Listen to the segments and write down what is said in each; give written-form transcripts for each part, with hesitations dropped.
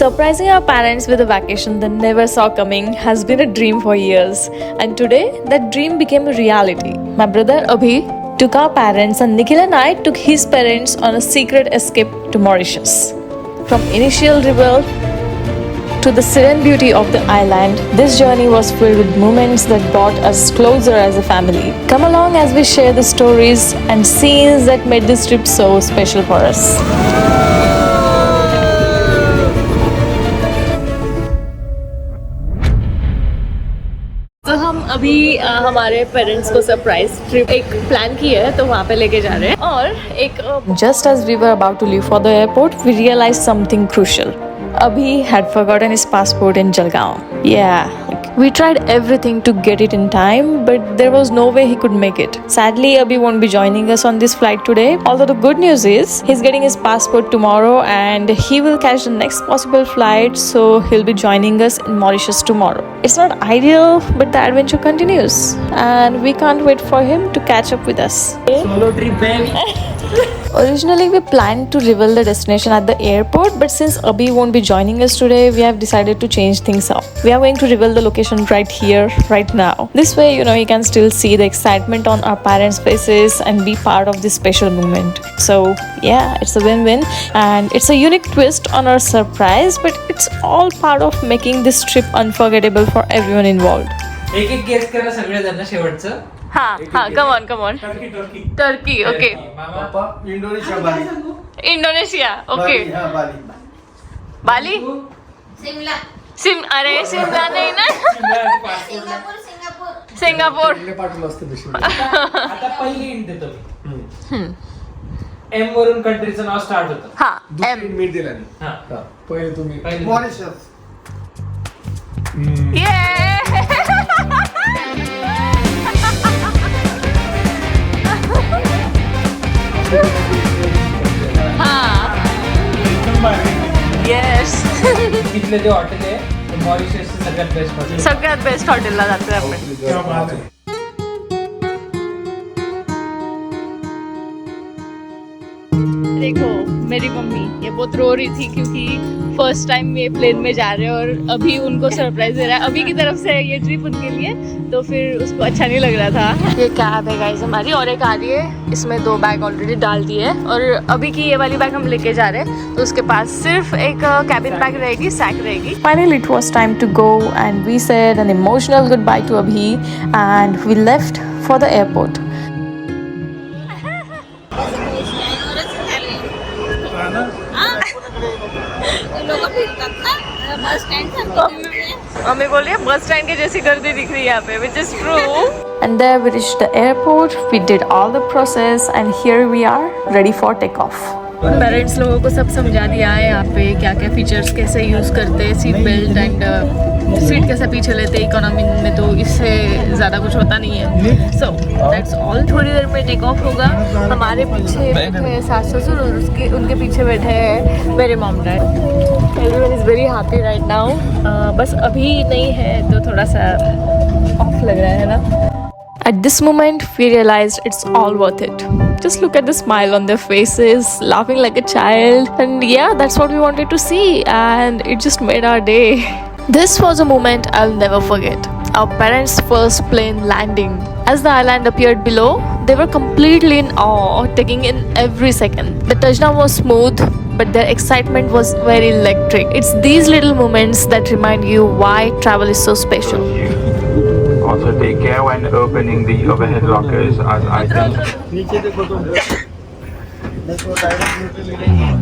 Surprising our parents with a vacation they never saw coming has been a dream for years, and today that dream became a reality. My brother Abhi took our parents, and Nikhil and I took his parents on a secret escape to Mauritius. From initial revolt to the serene beauty of the island, this journey was filled with moments that brought us closer as a family. Come along as we share the stories and scenes that made this trip so special for us. तो हम अभी हमारे parents को surprise trip एक plan की है, तो वहाँ पे लेके जा रहे हैं. और एक just as we were about to leave for the airport we realize something crucial. Abhi had forgotten his passport in Jalgaon. Yeah, we tried everything to get it in time, but there was no way he could make it. Sadly, Abhi won't be joining us on this flight today. Although the good news is, he's getting his passport tomorrow and he will catch the next possible flight, so he'll be joining us in Mauritius tomorrow. It's not ideal, but the adventure continues and we can't wait for him to catch up with us. Solo trip, man. Originally, we planned to reveal the destination at the airport, but since Abhi won't be joining us today, we have decided to change things up. We are going to reveal the location right here, right now. This way, you can still see the excitement on our parents' faces and be part of this special moment. So, yeah, it's a win-win, and it's a unique twist on our surprise, but it's all part of making this trip unforgettable for everyone involved. एक guess करा सगळे जण शेवटचं. हाँ, come on. Turkey, okay. Mama Indonesia, okay. Bali? अरे शिमला नाही ना. Singapore. आता पहिली हिंट देतो मी. एम वरून कंट्रीचं नाव स्टार्ट होतं. हा, एम. मी दिला नाही. हां पहिले तुम्ही मॉरिशस. येस. इथले जे हॉटेल आहे मॉरिशसचं सगळ्यात बेस्ट हॉटेल. सगळ्यात बेस्ट हॉटेलला जातोय आपण. क्या बात है. देखो मेरी मम्मी ये बहुत रो रही थी क्योंकि फर्स्ट टाइम ये प्लेन में जा रहे हैं और अभी उनको सरप्राइज दे रहा है. अभी की तरफ से ये ट्रिप उनके लिए, तो फिर उसको अच्छा नहीं लग रहा था. ये कैब है गाइस हमारी, और एक आ रही है, इसमें 2 बैग ऑलरेडी डाल दिए है, और अभी की ये वाली बैग हम लेके जा रहे हैं, तो उसके पास सिर्फ एक कैबिन बैग रहेगी, सैक रहेगी. Finally it was time to go and we said an emotional goodbye to Abhi and we left for the airport. Mummy बोलिए बस स्टैंड के जैसी गर्दी दिख रही है यहाँ पे, which is true. And there we reached the airport. We did all the process and here we are ready for takeoff. Parents लोगों को सब समझा दिया है यहाँ पे क्या क्या फीचर्स कैसे यूज़ करते हैं, सीट बेल्ट एंड सीट कैसे पीछे लेते हैं. इकोनॉमी में तो इससे ज़्यादा कुछ होता नहीं है. So that's all. थोड़ी देर में टेक ऑफ होगा. हमारे पीछे बैठे सास ससुर और उनके पीछे बैठे हैं मेरे mom dad. Everyone is very happy right now. बस अभी नहीं है तो थोड़ा सा ऑफ लग रहा है ना. At this moment, we realized it's all worth it. Just look at the smile on their faces, laughing like a child. And yeah, that's what we wanted to see. And it just made our day. This was a moment I'll never forget. Our parents' first plane landing. As the island appeared below, they were completely in awe, taking in every second. The touchdown was smooth, but their excitement was very electric. It's these little moments that remind you why travel is so special. Also take care when opening the overhead lockers as items. नीचे देखो तो देखो direct नीचे मिलेंगे.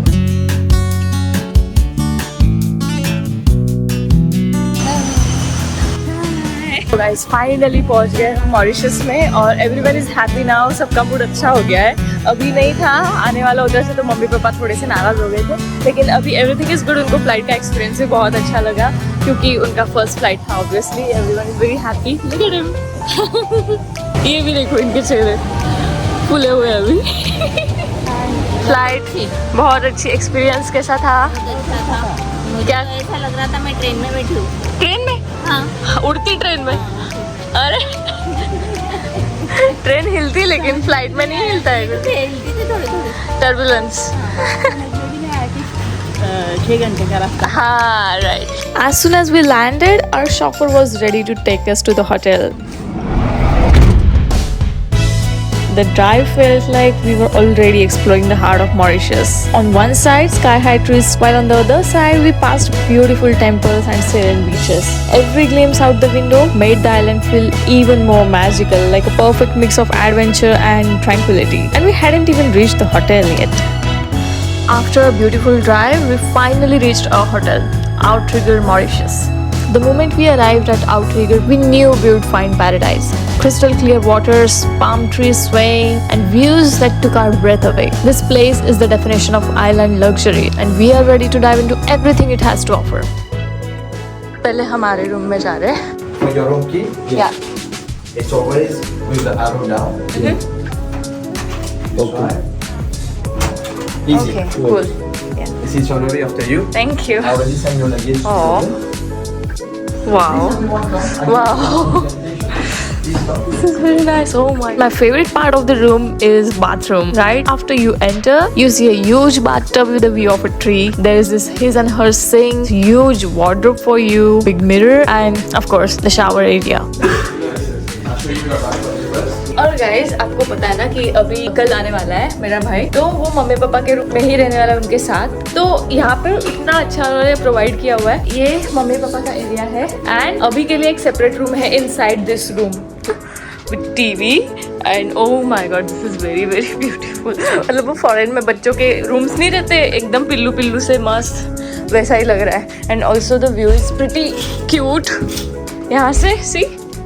Guys finally पहुंच गए हम Mauritius में और एवरीवन इज हैप्पी नाउ. सबका मूड अच्छा हो गया है. अभी नहीं था आने वाला उधर से, तो मम्मी पापा थोड़े से नाराज हो गए थे, लेकिन अभी एवरीथिंग इज गुड. उनको फ्लाइट का एक्सपीरियंस भी बहुत अच्छा लगा क्योंकि उनका फर्स्ट फ्लाइट था. Obviously everyone is very happy. Look at him. ये भी देखो इनके चेहरे फूले हुए अभी. फ्लाइट बहुत अच्छी एक्सपीरियंस कैसा था? क्या ऐसा लग रहा था मैं ट्रेन में बैठी हूँ. ट्रेन में? हाँ, उड़ती ट्रेन में. अरे ट्रेन हिलती लेकिन फ्लाइट में नहीं हिलता है. हिलती थी थोड़ी थोड़ी. टर्बुलेंस. 6 घंटे का रास्ता। हाँ, right. As soon as we landed, our chauffeur was ready to take us to the hotel. The drive felt like we were already exploring the heart of Mauritius. On one side, sky-high trees, while on the other side, we passed beautiful temples and serene beaches. Every glimpse out the window made the island feel even more magical, like a perfect mix of adventure and tranquility. And we hadn't even reached the hotel yet. After a beautiful drive, we finally reached our hotel, Outrigger, Mauritius. The moment we arrived at Outrigger, we knew we would find paradise. Crystal clear waters, palm trees swaying, and views that took our breath away. This place is the definition of island luxury, and we are ready to dive into everything it has to offer. पहले हमारे room में जा रहे हैं. For your room key? Yeah. It's always with the arrow down. Okay. Easy. Okay, cool. This is already after you. Thank you. I already send your luggage. Oh. Wow. Wow. This is very nice. Oh my favorite part of the room is bathroom. Right after you enter, you see a huge bathtub with a view of a tree. There is this his and her sink, huge wardrobe for you, big mirror, and of course the shower area. और guys, आपको पता है ना कि अभी कल आने वाला है मेरा भाई, तो वो मम्मी पापा के रूम में ही रहने वाला है उनके साथ. तो यहाँ पे इतना अच्छा उन्होंने प्रोवाइड किया हुआ है. ये मम्मी पापा का एरिया है एंड अभी के लिए एक सेपरेट रूम है inside this room with TV. And oh my God, this is very very beautiful. मतलब वो फॉरेन में बच्चों के रूम्स नहीं रहते एकदम पिल्लू पिल्लू से मस्त, वैसा ही लग रहा है. And also the view is pretty cute. यहाँ से सी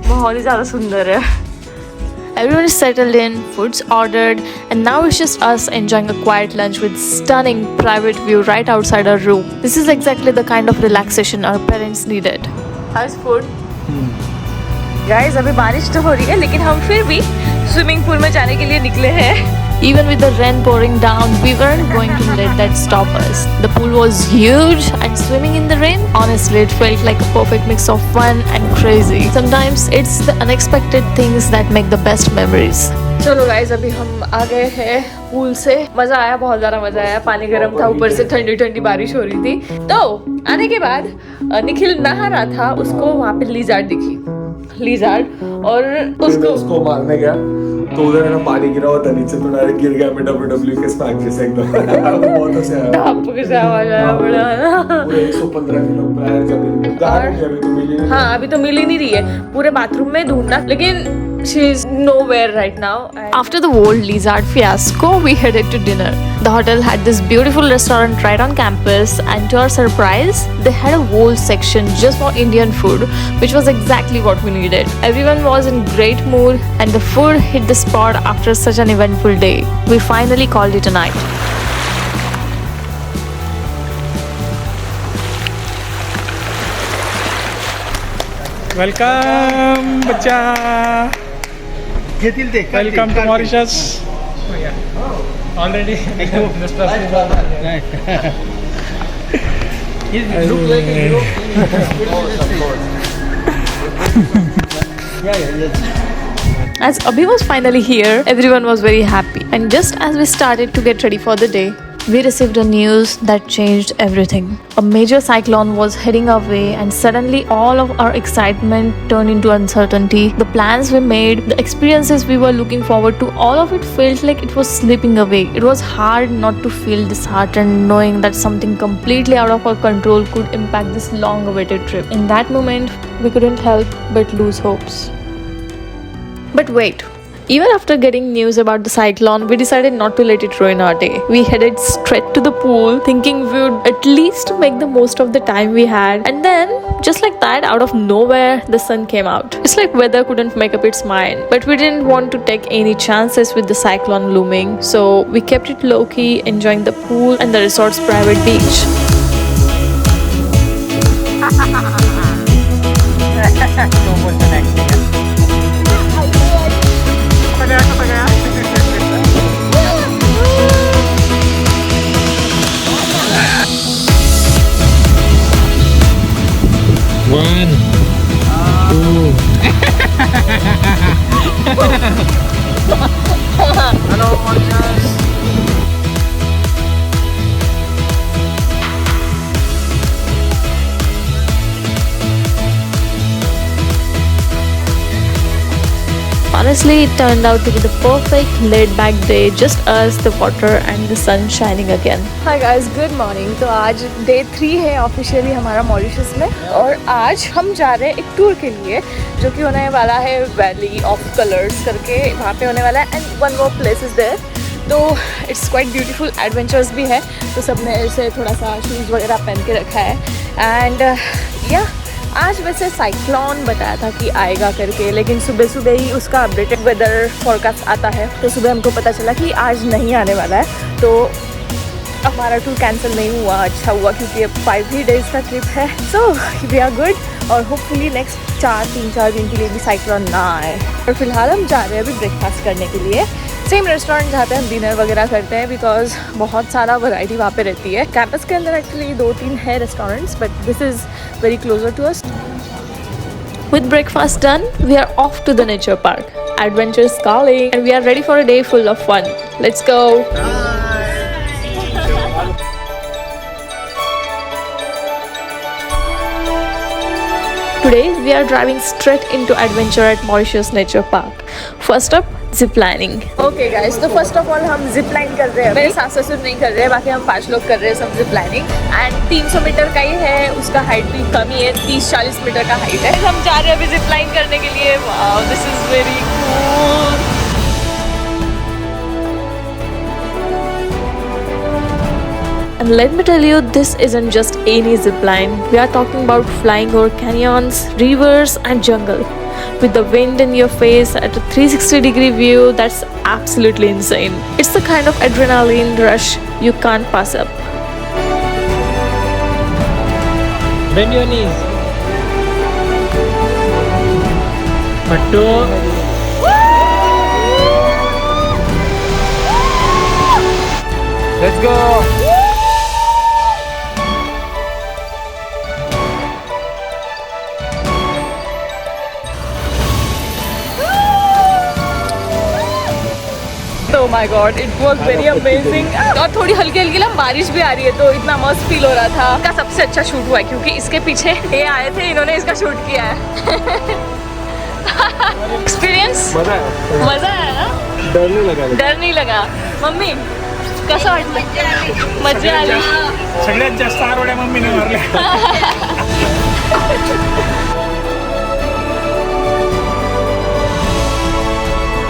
बहुत ही ज़्यादा सुंदर है. Everyone is settled in, food's ordered, and now it's just us enjoying a quiet lunch with stunning private view right outside our room. This is exactly the kind of relaxation our parents needed. How's food? Guys, अभी बारिश तो हो रही है लेकिन हम फिर भी स्विमिंग पूल में जाने के लिए निकले हैं. Even with the rain pouring down, we weren't going to let that stop us. The pool was huge and swimming in the rain, honestly, it felt like a perfect mix of fun and crazy. Sometimes it's the unexpected things that make the best memories. चलो guys, अभी हम आ गए हैं pool से. मजा आया, बहुत ज़्यादा मजा आया. पानी गर्म था, ऊपर से ठंडी ठंडी बारिश हो रही थी. तो आने के बाद निखिल नहा रहा था, उसको वहाँ पे लिजार्ड दिखी. लिजार्ड और उसको मारने गया तो उधर है ना पानी गिरा हुआ था नीचे, तो डायरेक्ट गिर गया. मैं WWE के स्पैक जैसे एकदम बहुत ऐसे आया, धप से आवाज आया बड़ा ना. पूरे 115 किलो प्रायर जमीन में अभी तो मिली नहीं. हाँ, अभी तो मिल ही नहीं रही है. पूरे बाथरूम में ढूंढना, लेकिन she is nowhere right now. After the whole lizard fiasco, we headed to dinner. The hotel had this beautiful restaurant right on campus, and to our surprise, they had a whole section just for Indian food, which was exactly what we needed. Everyone was in great mood, and the food hit the spot after such an eventful day. We finally called it a night. Welcome बच्चा. Welcome to Mauritius. Already. Look like a hero. As Abhi was finally here, everyone was very happy. And just as we started to get ready for the day, we received a news that changed everything. A major cyclone was heading our way, and suddenly all of our excitement turned into uncertainty. The plans we made, the experiences we were looking forward to, all of it felt like it was slipping away. It was hard not to feel disheartened knowing that something completely out of our control could impact this long-awaited trip. In that moment, we couldn't help but lose hopes. But wait. Even after getting news about the cyclone, we decided not to let it ruin our day. We headed straight to the pool, thinking we would at least make the most of the time we had. And then, just like that, out of nowhere, the sun came out. It's like weather couldn't make up its mind. But we didn't want to take any chances with the cyclone looming. So we kept it low-key, enjoying the pool and the resort's private beach. Honestly, it turned out to be the perfect laid-back day, just us, the water and the sun shining again. Hi guys, good morning. तो आज day 3 है officially हमारा Mauritius में, और आज हम जा रहे हैं एक टूर के लिए जो कि होने वाला है वैली ऑफ कलर्स करके, वहाँ पे होने वाला है, and one more place is there. तो इट्स क्वाइट ब्यूटीफुल, एडवेंचर्स भी है, तो सबने ऐसे थोड़ा सा शूज़ वगैरह पहन के रखा है. एंड या आज वैसे साइक्लोन बताया था कि आएगा करके, लेकिन सुबह सुबह ही उसका अपडेटेड वेदर फोरकास्ट आता है, तो सुबह हमको पता चला कि आज नहीं आने वाला है. तो हमारा टूर कैंसिल नहीं हुआ, अच्छा हुआ, क्योंकि अब 5 ही डेज़ का ट्रिप है. सो वी आर गुड, और होपफुली नेक्स्ट 3-4 दिन के लिए भी साइक्लोन ना आए. और फिलहाल हम जा रहे हैं अभी ब्रेकफास्ट करने के लिए सेम रेस्टोरेंट जहाँ पे हम डिनर वगैरह करते हैं, बिकॉज बहुत सारा वैरायटी वहाँ पे रहती है. कैंपस के अंदर एक्चुअली 2-3 है restaurants, but this is very closer to us. With breakfast done, we are off to the nature park. Adventure is calling, and we are ready for a day full of fun. Let's go! Today we are driving straight into adventure at Mauritius Nature Park. First up, zip lining. Okay guys, तो first of all हम zip line कर रहे हैं. मेरे सास ससुर नहीं कर रहे हैं, बाकी हम 5 लोग कर रहे हैं सब zip lining. And 300 मीटर का ही है, उसका हाइट भी कम ही है, 30-40 मीटर का हाइट है. हम जा रहे हैं अभी zip line करने के लिए. Wow, this is very cool. And let me tell you, this isn't just any zipline. We are talking about flying over canyons, rivers and jungle. With the wind in your face at a 360-degree view, that's absolutely insane. It's the kind of adrenaline rush you can't pass up. Bend your knees. Pattu. Let's go. Oh my God, it was very amazing. और थोड़ी हल्की हल्की ना बारिश भी आ रही है, तो इतना मस्त फील हो रहा था. इसका सबसे अच्छा शूट हुआ है क्योंकि इसके पीछे ये आए थे, इन्होंने इसका शूट किया है. एक्सपीरियंस मजा आया ना? डर नहीं लगा. मम्मी कसं वाटलं? मजा आली. सगळ्यात जास्त आरोड्या मम्मीने मारल्या.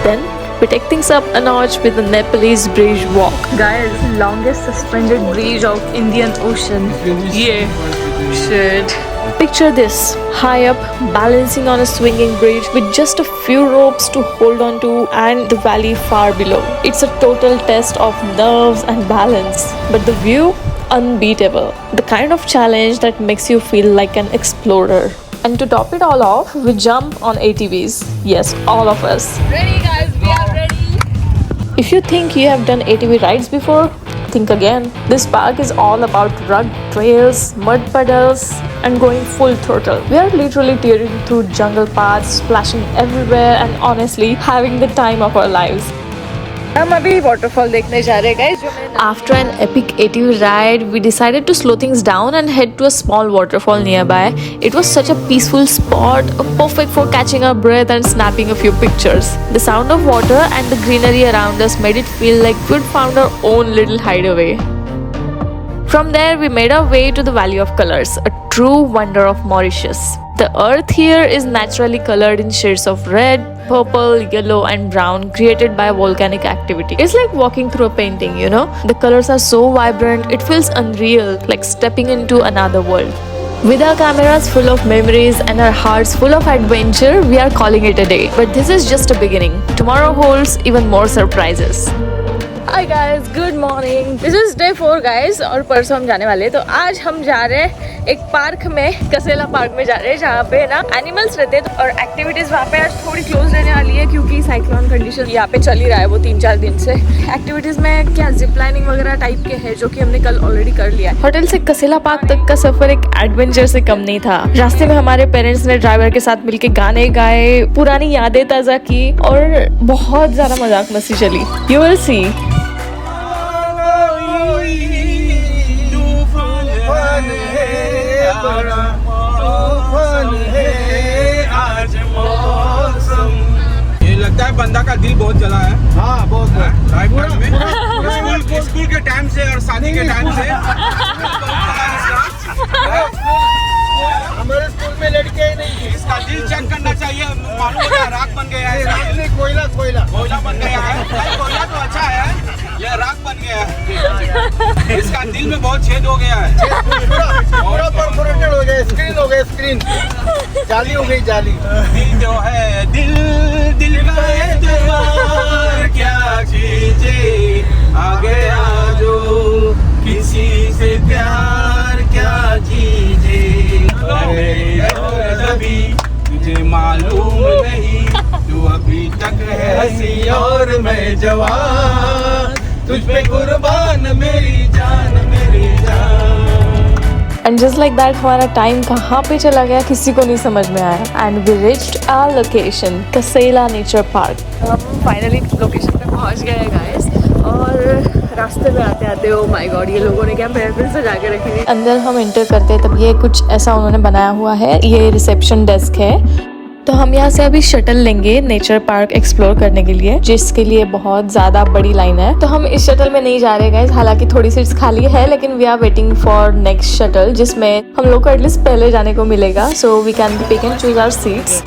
Then we take things up a notch with the Nepalese bridge walk. Guys, longest suspended bridge of Indian Ocean. Yeah, shit. Picture this, high up, balancing on a swinging bridge with just a few ropes to hold on to, and the valley far below. It's a total test of nerves and balance, but the view, unbeatable. The kind of challenge that makes you feel like an explorer. And to top it all off, we jump on ATVs. Yes, all of us. Ready guys, we are ready. If you think you have done ATV rides before, think again. This park is all about rugged trails, mud puddles, and going full throttle. We are literally tearing through jungle paths, splashing everywhere, and honestly, having the time of our lives. हम अभी waterfall देखने जा रहे हैं guys. After an epic ATV ride, we decided to slow things down and head to a small waterfall nearby. It was such a peaceful spot, perfect for catching our breath and snapping a few pictures. The sound of water and the greenery around us made it feel like we'd found our own little hideaway. From there, we made our way to the Valley of Colors, a true wonder of Mauritius. The earth here is naturally colored in shades of red, purple, yellow and brown created by volcanic activity. It's like walking through a painting, you know? The colors are so vibrant, it feels unreal, like stepping into another world. With our cameras full of memories and our hearts full of adventure, we are calling it a day. But this is just a beginning. Tomorrow holds even more surprises. Hi guys, good morning. This is day 4 guys, और परसों हम जाने वाले हैं. तो आज हम जा रहे हैं एक पार्क में, कसेला पार्क में जा रहे हैं, जहाँ पे ना एनिमल्स रहते हैं, और एक्टिविटीज वहाँ पे आज थोड़ी क्लोज रहने वाली है क्योंकि साइक्लोन कंडीशन यहाँ पे चल ही रहा है वो 3-4 दिन से. एक्टिविटीज में क्या जिप लाइनिंग वगैरह टाइप के है जो कि हमने कल ऑलरेडी कर लिया है. होटल से कसेला पार्क तक का सफर एक एडवेंचर से कम नहीं था. रास्ते में हमारे पेरेंट्स ने ड्राइवर के साथ मिलके गाने गाए, पुरानी यादें ताजा की, और बहुत ज्यादा मजाक मस्ती चली. You will see. ये लगता है बंदा का दिल बहुत जला है। हाँ बहुत लाइफ में स्कूल के टाइम से और शादी के टाइम से हमारे स्कूल में लड़के ही नहीं थी। इसका दिल चेक करना चाहिए, मालूम होता है राख बन गया है, राख नहीं, कोयला कोयला कोयला बन गया है। कोयला तो अच्छा है, ये राख बन गया है। इसका दिल में बहुत छेद हो गया है, पूरा परफोरेटेड हो गया, स्क्रीन हो गया, स्क्रीन जाली हो गई, जाली। दिल जो है दिल का एतबार क्या कीजिए, आ गया जो किसी से प्यार क्या कीजिए। अभी तुझे मालूम नहीं, तू अभी तक है हंसी और मैं जवान, तुझ पे कुर्बान मेरी जान मेरी जान। एंड जस्ट लाइक दैट हमारा टाइम कहाँ पे चला गया किसी को नहीं समझ में आया। And we reached our location Kasela nature park. हम फाइनली लोकेशन पे पहुँच गए गाइस, और रास्ते में आते आते ओ माय गॉड ये लोगों ने क्या महफिल सजा के रखी है। अंदर हम एंटर करते तब ये कुछ ऐसा उन्होंने बनाया हुआ है, ये रिसेप्शन डेस्क है। तो हम यहाँ से अभी शटल लेंगे नेचर पार्क एक्सप्लोर करने के लिए, जिसके लिए बहुत ज़्यादा बड़ी लाइन है। तो हम इस शटल में नहीं जा रहे गाइस, हालांकि थोड़ी सीट्स खाली है, लेकिन we are waiting for next shuttle जिसमें हम लोग को एटलीस्ट पहले जाने को मिलेगा, so we can pick and choose our seats.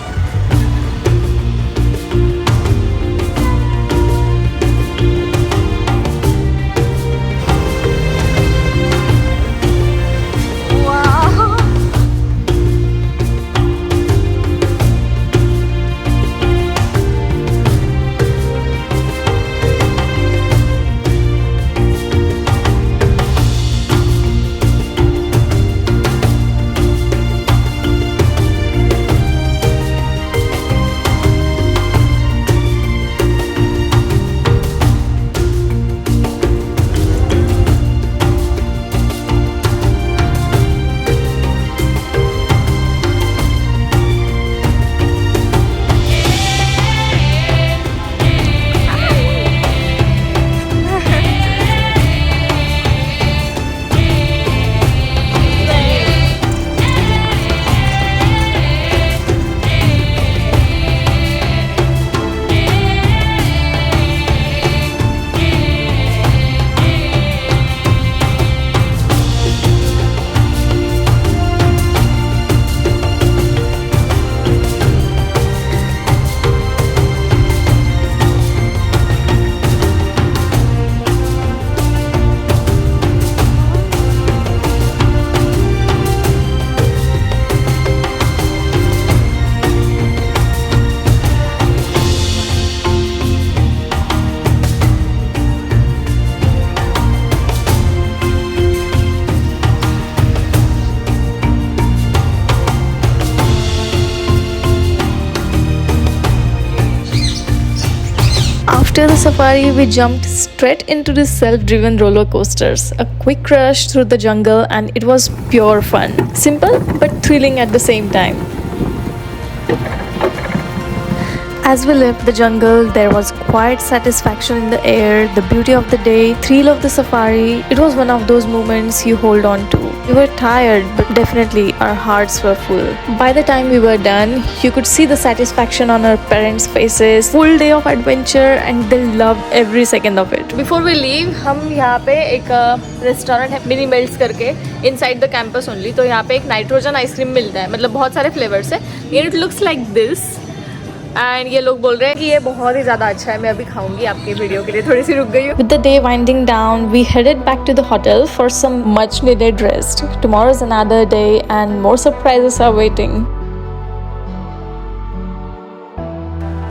After the safari, we jumped straight into the self-driven roller coasters. A quick rush through the jungle and it was pure fun. Simple but thrilling at the same time. As we left the jungle, there was quiet satisfaction in the air, the beauty of the day, thrill of the safari. It was one of those moments you hold on to. We were tired, but definitely our hearts were full. By the time we were done, you could see the satisfaction on our parents' faces. Full day of adventure and they loved every second of it. Before we leave, हम यहाँ पे एक restaurant है mini melts करके inside the campus only. तो यहाँ पे एक नाइट्रोजन आइसक्रीम मिलता है, मतलब बहुत सारे फ्लेवर्स है। It looks like this and ये लोग बोल रहे हैं कि ये बहुत ही ज़्यादा अच्छा है। मैं अभी खाऊंगी, आपके वीडियो के लिए थोड़ी सी रुक गई हूँ। With the day winding down, we headed back to the hotel for some much needed rest. Tomorrow is another day and more surprises are waiting.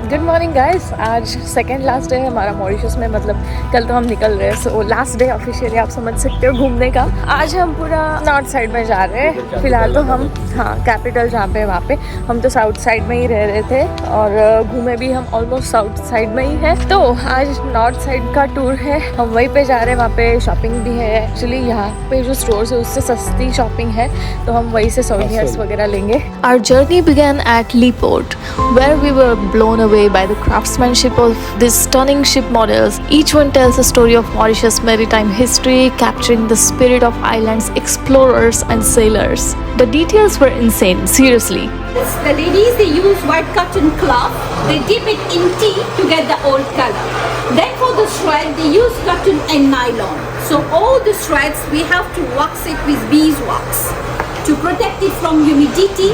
Good morning guys, आज सेकेंड लास्ट डे है हमारा Mauritius में, मतलब कल तो हम निकल रहे हैं, सो लास्ट डे ऑफिशियली आप समझ सकते हो घूमने का। आज हम पूरा नॉर्थ साइड में जा रहे हैं। फिलहाल तो हम कैपिटल जहाँ पे वहाँ पे, हम तो साउथ साइड में ही रह रहे थे और घूमे भी हम ऑलमोस्ट साउथ साइड में ही है। तो आज नॉर्थ साइड का टूर है, हम वहीं पे जा रहे हैं। वहाँ पे शॉपिंग भी है, एक्चुअली यहाँ पे जो स्टोर्स है उससे सस्ती शॉपिंग है, तो हम वहीं से सोवेनियर्स वगैरह लेंगे। Our journey began at Leeport, where we were blown away by the craftsmanship of these stunning ship models. Each one tells a story of Mauritius' maritime history, capturing the spirit of island's explorers and sailors. The details were insane, seriously. The ladies, they use white cotton cloth. They dip it in tea to get the old color. Then for the thread, they use cotton and nylon. So all the threads, we have to wax it with beeswax to protect it from humidity.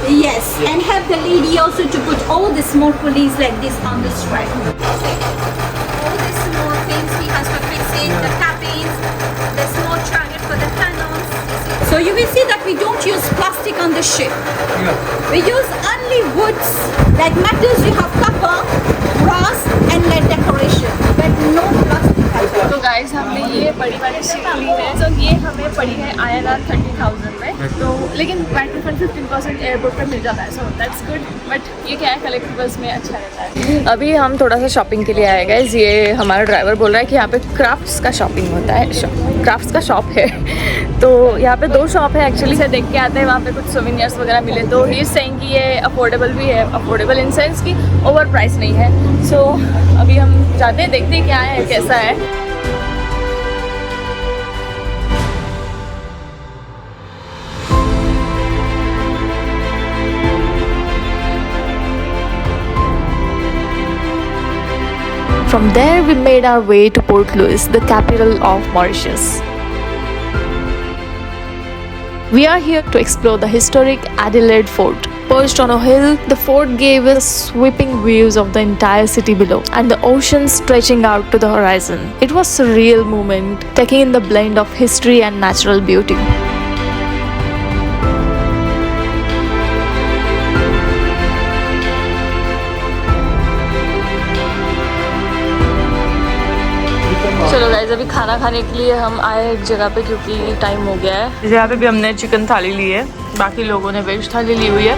Yes, and have the lady also to put all the small pulleys like this on the thread. All the small things we have to fix in, the cabins, the small target for the panels. So you will see that we don't use plastic on the ship. We use only woods, like metals you have copper, brass and lead decoration, but no plastic. तो guys हमने ये बड़ी वाली ship ली है, तो ये हमें पड़ी है INR 30,000 में, तो लेकिन बैट रिफंड 15% एयरपोर्ट पे मिल जाता है, सो दैट्स गुड। बट ये क्या है, कलेक्टिबल्स में अच्छा रहता है। अभी हम थोड़ा सा शॉपिंग के लिए आए गाइस। ये हमारा ड्राइवर बोल रहा है कि यहाँ पे क्राफ्ट्स का शॉपिंग होता है, क्राफ्ट्स का शॉप है। तो यहाँ पे 2 शॉप है एक्चुअली, से देख के आते हैं, वहाँ पे कुछ सोवेनियर्स वगैरह मिले। तो ही इज सेइंग कि ये अफोर्डेबल भी है, अफोर्डेबल इन सेंस कि ओवर प्राइस नहीं है। सो अभी हम जाते हैं, देखते हैं क्या है, कैसा है। From there, we made our way to Port Louis, the capital of Mauritius. We are here to explore the historic Adelaide Fort. Perched on a hill, the fort gave us sweeping views of the entire city below and the ocean stretching out to the horizon. It was a surreal moment, taking in the blend of history and natural beauty. चलो guys, अभी खाना खाने के लिए हम आए एक जगह पे, क्योंकि टाइम हो गया है। इस जगह पे भी हमने चिकन थाली ली है, बाकी लोगों ने वेज थाली ली हुई है।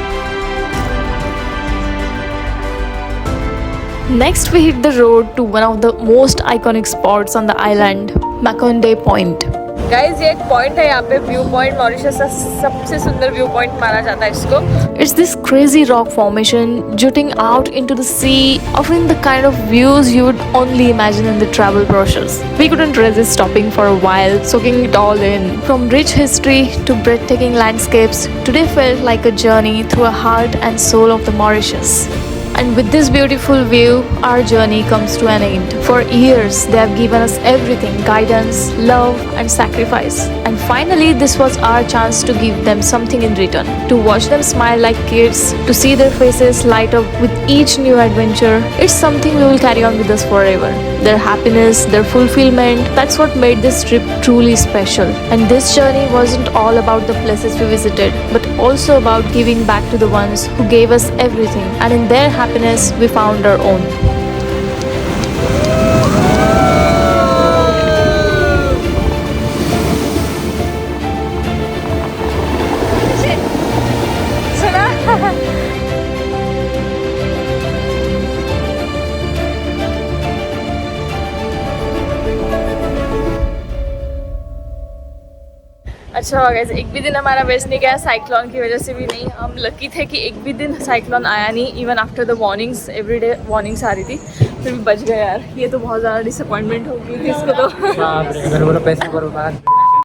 Next we hit the road to one of the most iconic spots on the island, Makonde Point. Guys ये एक पॉइंट है यहाँ पे, व्यू पॉइंट, मॉरिशस का सबसे सुंदर व्यू पॉइंट माना जाता है इसको। It's this crazy rock formation jutting out into the sea, offering the kind of views you would only imagine in the travel brochures. We couldn't resist stopping for a while, soaking it all in. From rich history to breathtaking landscapes, today felt like a journey through a heart and soul of the Mauritius. And with this beautiful view, our journey comes to an end. For years, they have given us everything, guidance, love and sacrifice. And finally, this was our chance to give them something in return. To watch them smile like kids, to see their faces light up with each new adventure, it's something we will carry on with us forever. Their happiness, their fulfillment, that's what made this trip truly special. And this journey wasn't all about the places we visited, but also about giving back to the ones who gave us everything. And in their happiness, we found our own. अच्छा हुआ guys, एक भी दिन हमारा waste नहीं गया cyclone की वजह से भी नहीं। हम लकी थे कि एक भी दिन साइक्लोन आया नहीं। Even after the warnings, everyday warnings आ रही थी, फिर भी बच गए यार। ये तो बहुत ज़्यादा डिसअपॉइंटमेंट हो गई थी इसको तो। पैसे बर्बाद।